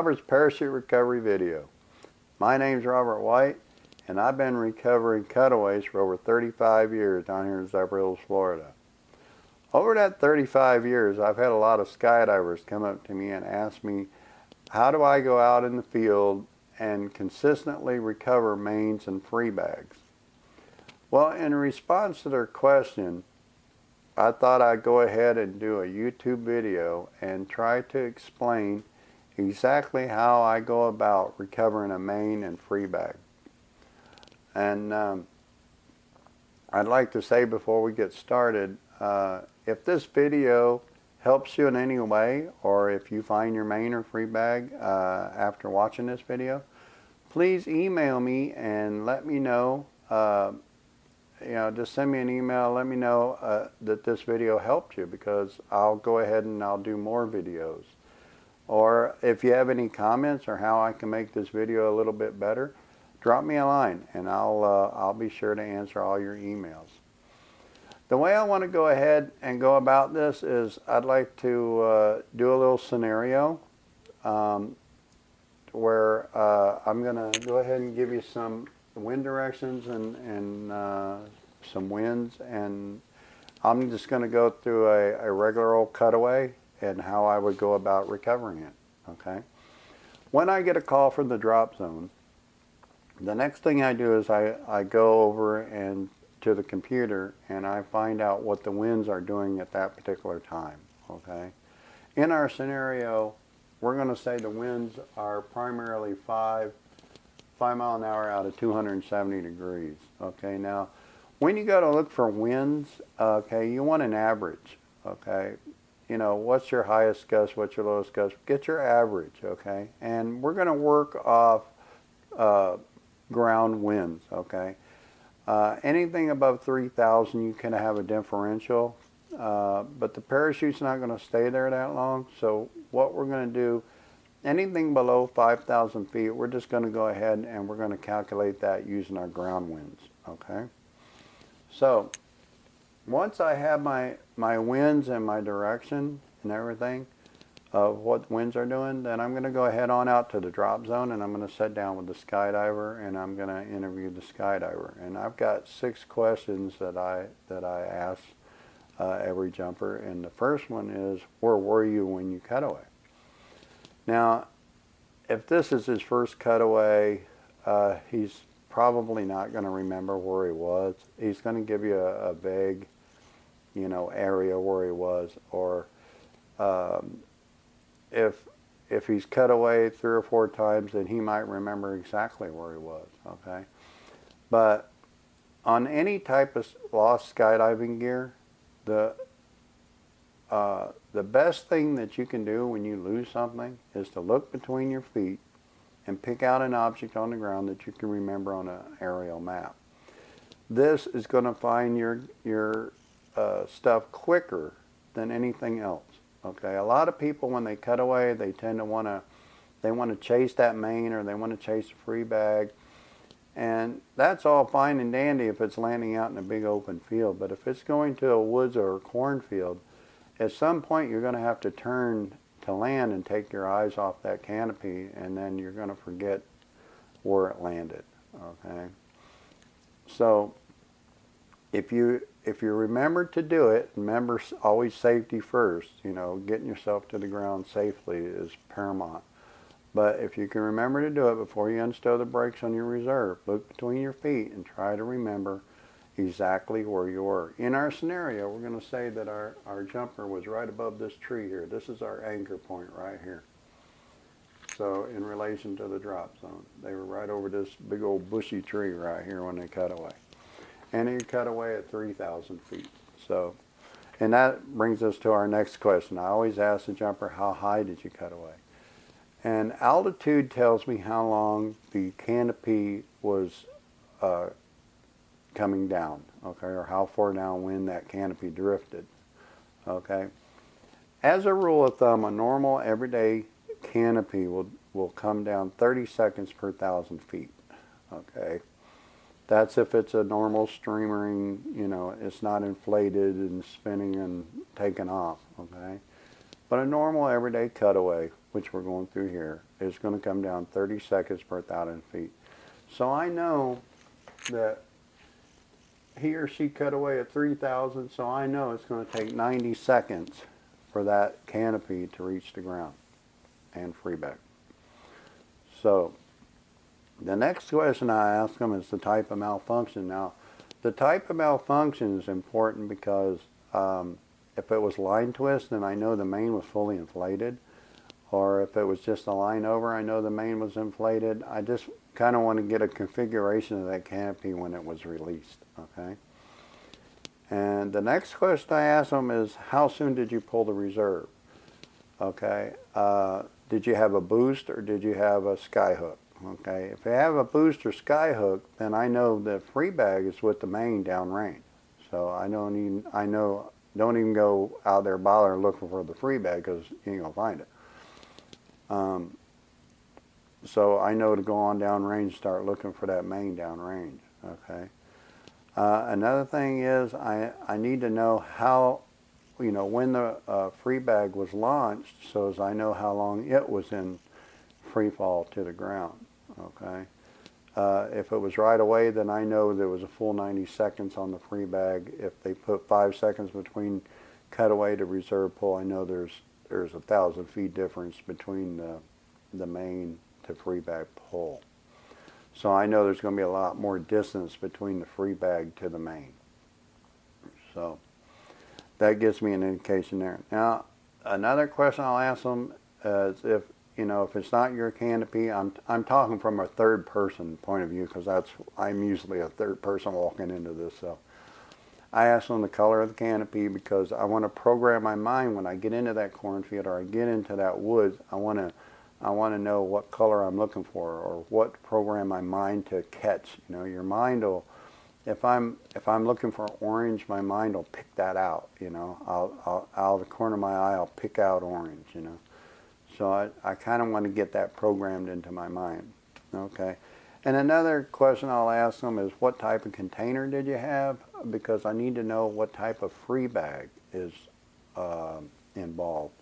Robert's Parachute Recovery Video. My name's Robert White, and I've been recovering cutaways for over 35 years down here in Zephyrhills, Hills, Florida. Over that 35 years, I've had a lot of skydivers come up to me and ask me, how do I go out in the field and consistently recover mains and free bags? Well, in response to their question, I thought I'd go ahead and do a YouTube video and try to explain exactly how I go about recovering a main and free bag. And I'd like to say before we get started, if this video helps you in any way, or if you find your main or free bag after watching this video, please email me and let me know. Just send me an email, let me know that this video helped you, because I'll go ahead and I'll do more videos. Or if you have any comments or how I can make this video a little bit better, drop me a line and I'll be sure to answer all your emails. The way I want to go ahead and go about this is I'd like to do a little scenario where I'm going to go ahead and give you some wind directions and some winds, and I'm just going to go through a regular old cutaway and how I would go about recovering it. Okay. When I get a call from the drop zone, the next thing I do is I go over and to the computer and I find out what the winds are doing at that particular time. Okay. In our scenario, we're going to say the winds are primarily 5 mile an hour out of 270 degrees. Okay, now when you go to look for winds, okay, you want an average. Okay, you know, what's your highest gust, what's your lowest gust? Get your average. Okay, and we're going to work off ground winds. Okay, anything above 3,000 you can have a differential, but the parachute's not going to stay there that long. So what we're going to do, anything below 5,000 feet, we're just going to go ahead and we're going to calculate that using our ground winds. Okay. So once I have my winds and my direction and everything of what winds are doing, then I'm going to go ahead on out to the drop zone and I'm going to sit down with the skydiver and I'm going to interview the skydiver. And I've got 6 questions that I ask every jumper. And the first one is, where were you when you cut away? Now, if this is his first cutaway, he's probably not going to remember where he was. He's going to give you a vague, area where he was. Or if he's cut away 3 or 4 times, then he might remember exactly where he was. Okay, but on any type of lost skydiving gear, the best thing that you can do when you lose something is to look between your feet and pick out an object on the ground that you can remember on an aerial map. This is going to find your stuff quicker than anything else. Okay, a lot of people when they cut away, they tend to want to chase that main, or they want to chase a free bag, and that's all fine and dandy if it's landing out in a big open field. But if it's going to a woods or a cornfield, at some point you're going to have to turn to land and take your eyes off that canopy, and then you're going to forget where it landed. Okay, so if you remember to do it, remember always safety first. Getting yourself to the ground safely is paramount. But if you can remember to do it before you unstow the brakes on your reserve, look between your feet and try to remember exactly where you were. In our scenario, we're going to say that our jumper was right above this tree here. This is our anchor point right here. So in relation to the drop zone, they were right over this big old bushy tree right here when they cut away. And he cut away at 3,000 feet. So, and that brings us to our next question. I always ask the jumper, how high did you cut away? And altitude tells me how long the canopy was coming down, okay, or how far downwind that canopy drifted. Okay, as a rule of thumb, a normal everyday canopy will come down 30 seconds per 1,000 feet. Okay, that's if it's a normal streamering, it's not inflated and spinning and taking off. Okay, but a normal everyday cutaway, which we're going through here, is going to come down 30 seconds per 1,000 feet. So I know that he or she cut away at 3,000, so I know it's going to take 90 seconds for that canopy to reach the ground and free bag. So the next question I ask them is the type of malfunction. Now, the type of malfunction is important because if it was line twist, then I know the main was fully inflated. Or if it was just a line over, I know the main was inflated. I just kind of want to get a configuration of that canopy when it was released, okay? And the next question I ask them is, how soon did you pull the reserve? Okay, did you have a boost or did you have a sky hook? Okay, if you have a boost or sky hook, then I know the free bag is with the main downrange. So I don't even go out there bothering looking for the free bag because you ain't gonna find it. So I know to go on downrange, start looking for that main downrange. Okay. Another thing is I need to know how, when the free bag was launched, so as I know how long it was in free fall to the ground. Okay. If it was right away, then I know there was a full 90 seconds on the free bag. If they put 5 seconds between cutaway to reserve pull, I know there's 1,000 feet difference between the main to free bag pull. So I know there's going to be a lot more distance between the free bag to the main. So that gives me an indication there. Now, another question I'll ask them is if it's not your canopy, I'm talking from a third person point of view because I'm usually a third person walking into this. So I ask them the color of the canopy because I want to program my mind when I get into that cornfield or I get into that woods. I want to know what color I'm looking for or what program my mind to catch. Your mind will, if I'm looking for orange, my mind will pick that out. I'll out of the corner of my eye, I'll pick out orange. So I kind of want to get that programmed into my mind. Okay. And another question I'll ask them is, what type of container did you have? Because I need to know what type of free bag is involved.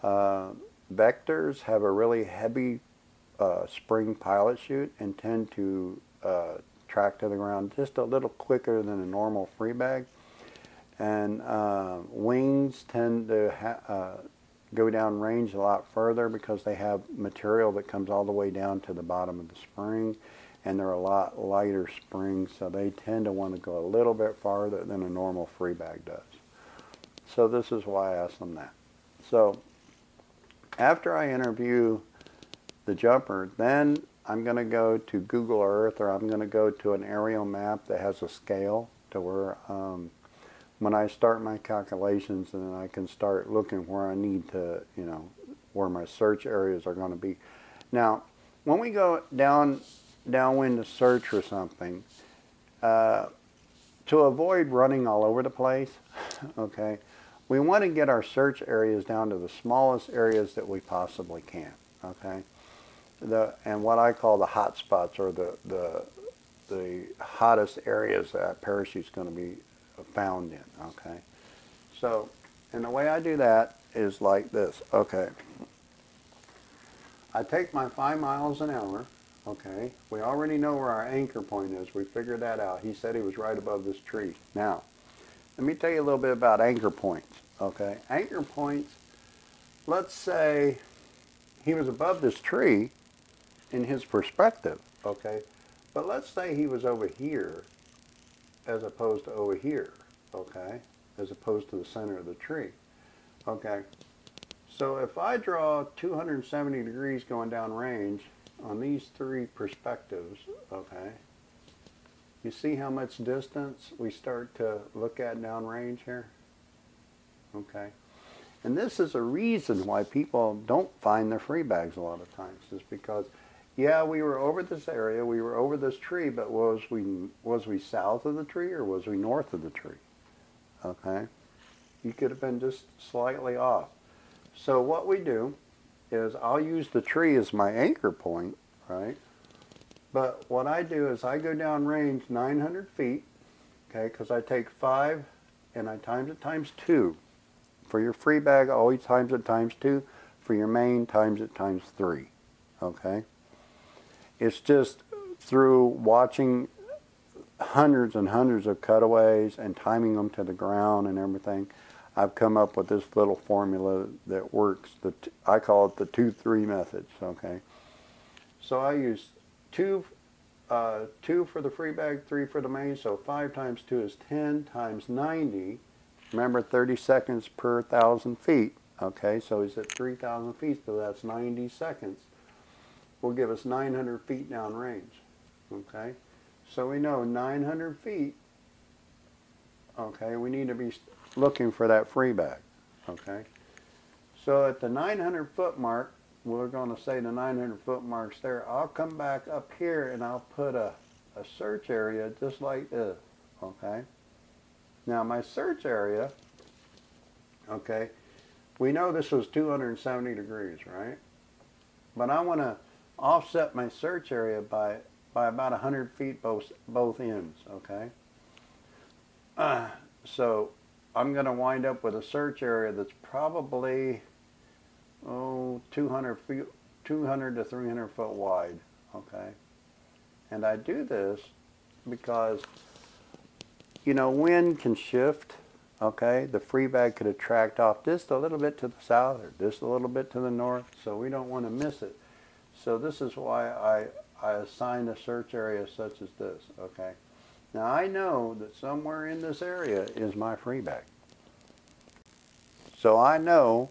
Vectors have a really heavy spring pilot chute and tend to track to the ground just a little quicker than a normal free bag. And wings tend to go down range a lot further because they have material that comes all the way down to the bottom of the spring, and they're a lot lighter springs, so they tend to want to go a little bit farther than a normal free bag does. So this is why I asked them that. So after I interview the jumper, then I'm going to go to Google Earth, or I'm going to go to an aerial map that has a scale to where when I start my calculations, then I can start looking where I need to, where my search areas are going to be. Now, when we go downwind to search for something, to avoid running all over the place, okay, we want to get our search areas down to the smallest areas that we possibly can, okay? And what I call the hot spots, or the hottest areas that parachute's going to be found in, okay? So, and the way I do that is like this, okay? I take my 5 miles an hour, okay? We already know where our anchor point is. We figured that out. He said he was right above this tree. Now, let me tell you a little bit about anchor points, okay? Anchor points, let's say he was above this tree in his perspective, okay? But let's say he was over here as opposed to over here, okay? As opposed to the center of the tree, okay? So if I draw 270 degrees going down range on these 3 perspectives, okay, you see how much distance we start to look at down range here? Okay. And this is a reason why people don't find their free bags a lot of times, is because, yeah, we were over this area, we were over this tree, but was we south of the tree or was we north of the tree? Okay. You could have been just slightly off. So what we do is I'll use the tree as my anchor point, right? But what I do is I go down range 900 feet, okay, because I take 5 and I times it times 2. For your free bag, always times it times 2. For your main, times it times 3. okay? It's just through watching hundreds and hundreds of cutaways and timing them to the ground and everything, I've come up with this little formula that works. I call it the 2-3 methods, okay? So I use two for the free bag, 3 for the main, so 5 times 2 is 10 times 90. Remember, 30 seconds per 1,000 feet, okay? So he's at 3,000 feet, so that's 90 seconds. Will give us 900 feet downrange, okay? So we know 900 feet, okay, we need to be looking for that free bag, okay? So at the 900 foot mark, we're going to say the 900 foot mark's there. I'll come back up here and I'll put a search area just like this, okay? Now my search area, okay, we know this was 270 degrees, right? But I want to offset my search area by about 100 feet both ends, okay? So I'm going to wind up with a search area that's probably 200 to 300 foot wide, okay? And I do this because, you know, wind can shift, okay? The free bag could attract off just a little bit to the south or just a little bit to the north, so we don't want to miss it. So this is why I assigned a search area such as this, okay? Now I know that somewhere in this area is my free bag. So I know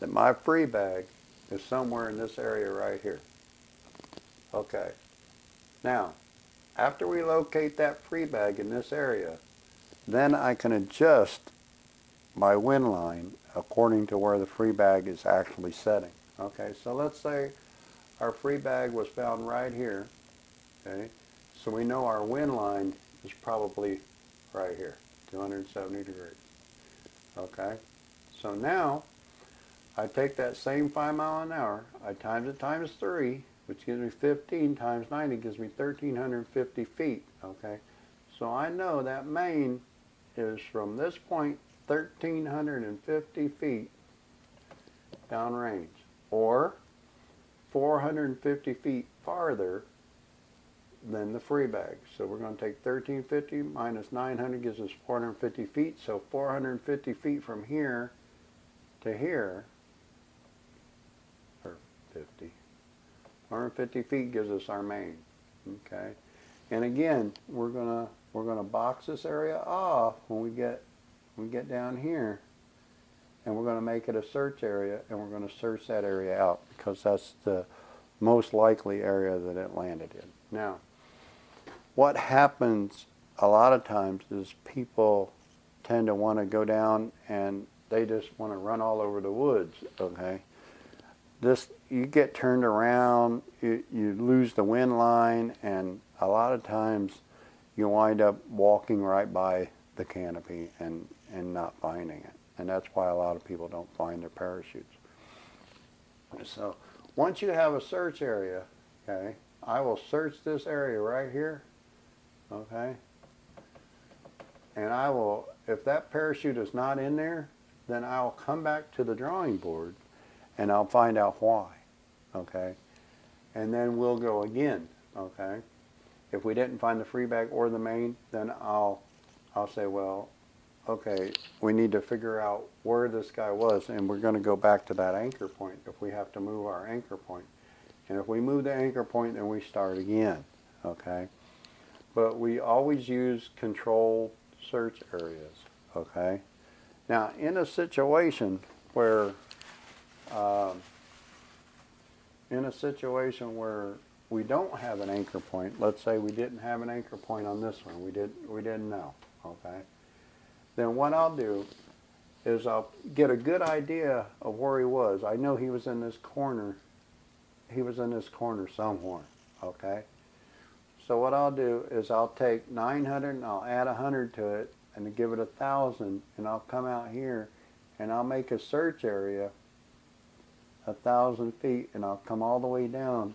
that my free bag is somewhere in this area right here. Okay. Now, after we locate that free bag in this area, then I can adjust my wind line according to where the free bag is actually setting. Okay, so let's say our free bag was found right here. Okay, so we know our wind line is probably right here, 270 degrees. Okay, so now I take that same 5 miles an hour, I times it times 3, which gives me 15 times 90 gives me 1,350 feet. Okay, so I know that main is from this point 1,350 feet downrange, or 450 feet farther than the free bag. So we're going to take 1,350 minus 900 gives us 450 feet. So 450 feet from here to here, or 50, 450 feet gives us our main. Okay, and again we're gonna box this area off when we get down here, and we're going to make it a search area, and we're going to search that area out because that's the most likely area that it landed in. Now, what happens a lot of times is people tend to want to go down and they just want to run all over the woods, okay? You get turned around, you lose the wind line, and a lot of times you wind up walking right by the canopy and not finding it. And that's why a lot of people don't find their parachutes. So once you have a search area, okay, I will search this area right here, okay, and I will, if that parachute is not in there, then I'll come back to the drawing board and I'll find out why, okay, and then we'll go again, okay. If we didn't find the free bag or the main, then I'll say, well, okay, we need to figure out where this guy was, and we're going to go back to that anchor point if we have to move our anchor point. And if we move the anchor point, then we start again, okay? But we always use controlled search areas, okay? Now, in a situation where we don't have an anchor point, let's say we didn't have an anchor point on this one, we didn't know, okay? Then what I'll do is I'll get a good idea of where he was. I know he was in this corner. He was in this corner somewhere, okay? So what I'll do is I'll take 900 and I'll add 100 to it and give it 1,000, and I'll come out here and I'll make a search area 1,000 feet, and I'll come all the way down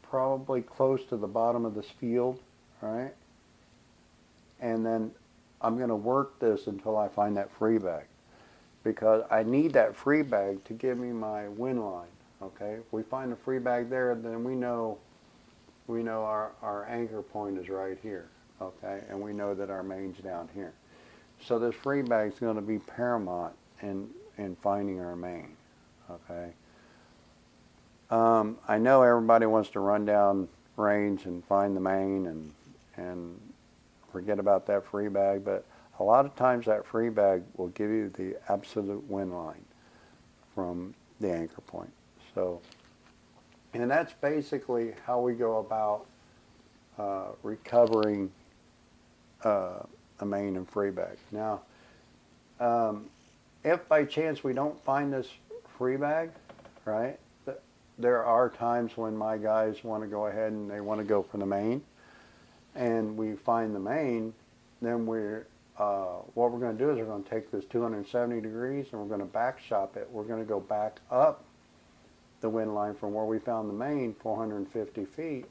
probably close to the bottom of this field, right? And then I'm going to work this until I find that free bag, because I need that free bag to give me my wind line, Okay, if we find a free bag there, then we know our anchor point is right here. Okay, and we know that our main's down here. So this free bag is going to be paramount in finding our main. Okay. I know everybody wants to run down range and find the main and forget about that free bag, but a lot of times that free bag will give you the absolute wind line from the anchor point. So, and that's basically how we go about recovering a main and free bag. Now, if by chance we don't find this free bag, right, there are times when my guys want to go ahead and they want to go for the main, and we find the main, then what we're going to do is we're going to take this 270 degrees and we're going to back shop it. We're going to go back up the wind line from where we found the main, 450 feet,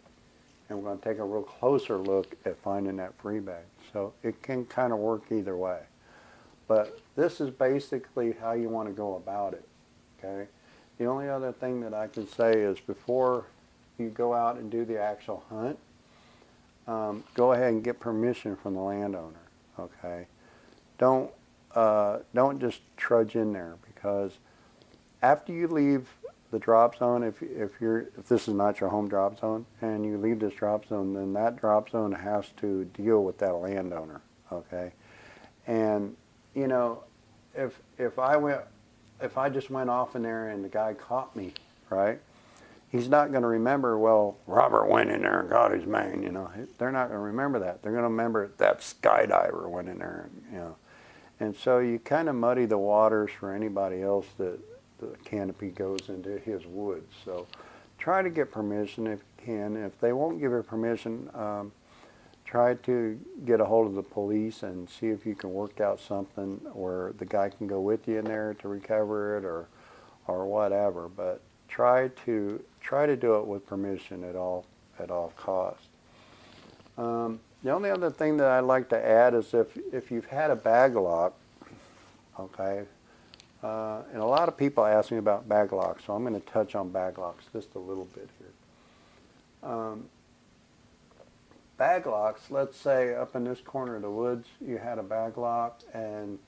and we're going to take a real closer look at finding that free bag. So it can kind of work either way. But this is basically how you want to go about it, okay? The only other thing that I can say is before you go out and do the actual hunt, go ahead and get permission from the landowner, okay? Don't just trudge in there, because after you leave the drop zone, if this is not your home drop zone and you leave this drop zone, then that drop zone has to deal with that landowner, okay? And you know, if I just went off in there and the guy caught me, right, he's not going to remember, well, Robert went in there and got his main, you know. They're not going to remember that. They're going to remember that skydiver went in there, you know. And so you kind of muddy the waters for anybody else that the canopy goes into his woods. So try to get permission if you can. If they won't give you permission, try to get a hold of the police and see if you can work out something where the guy can go with you in there to recover it or whatever. But try to do it with permission at all costs. The only other thing that I'd like to add is if you've had a bag lock, okay, and a lot of people ask me about bag locks, so I'm going to touch on bag locks just a little bit here. Bag locks, let's say up in this corner of the woods you had a bag lock and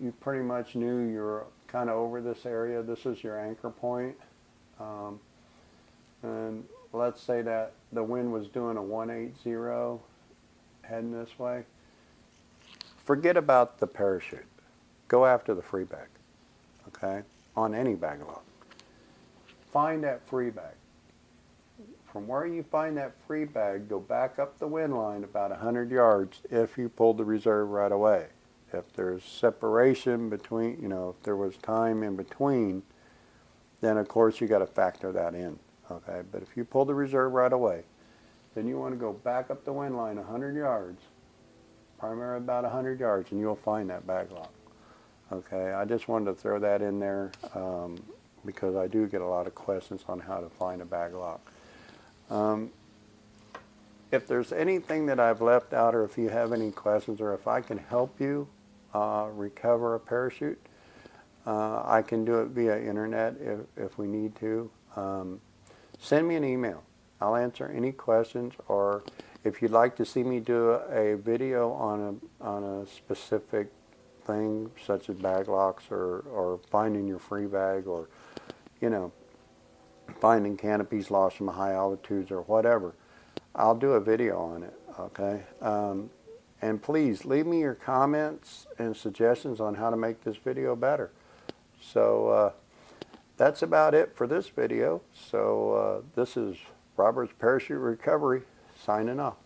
you pretty much knew you're kind of over this area, this is your anchor point, and let's say that the wind was doing a 180 heading this way. Forget about the parachute. Go after the free bag, okay, on any bag lock. Find that free bag. From where you find that free bag, go back up the wind line about 100 yards if you pulled the reserve right away. If there's separation between, you know, if there was time in between, then of course you got to factor that in, okay? But if you pull the reserve right away, then you want to go back up the wind line 100 yards, primarily about 100 yards, and you'll find that bag lock, okay? I just wanted to throw that in there because I do get a lot of questions on how to find a bag lock. If there's anything that I've left out, or if you have any questions, or if I can help you recover a parachute, I can do it via internet if we need to. Send me an email. I'll answer any questions, or if you'd like to see me do a video on a specific thing, such as bag locks or finding your free bag, or, you know, finding canopies lost from high altitudes or whatever, I'll do a video on it, okay? And please leave me your comments and suggestions on how to make this video better. So that's about it for this video. So this is Robert's Parachute Recovery signing off.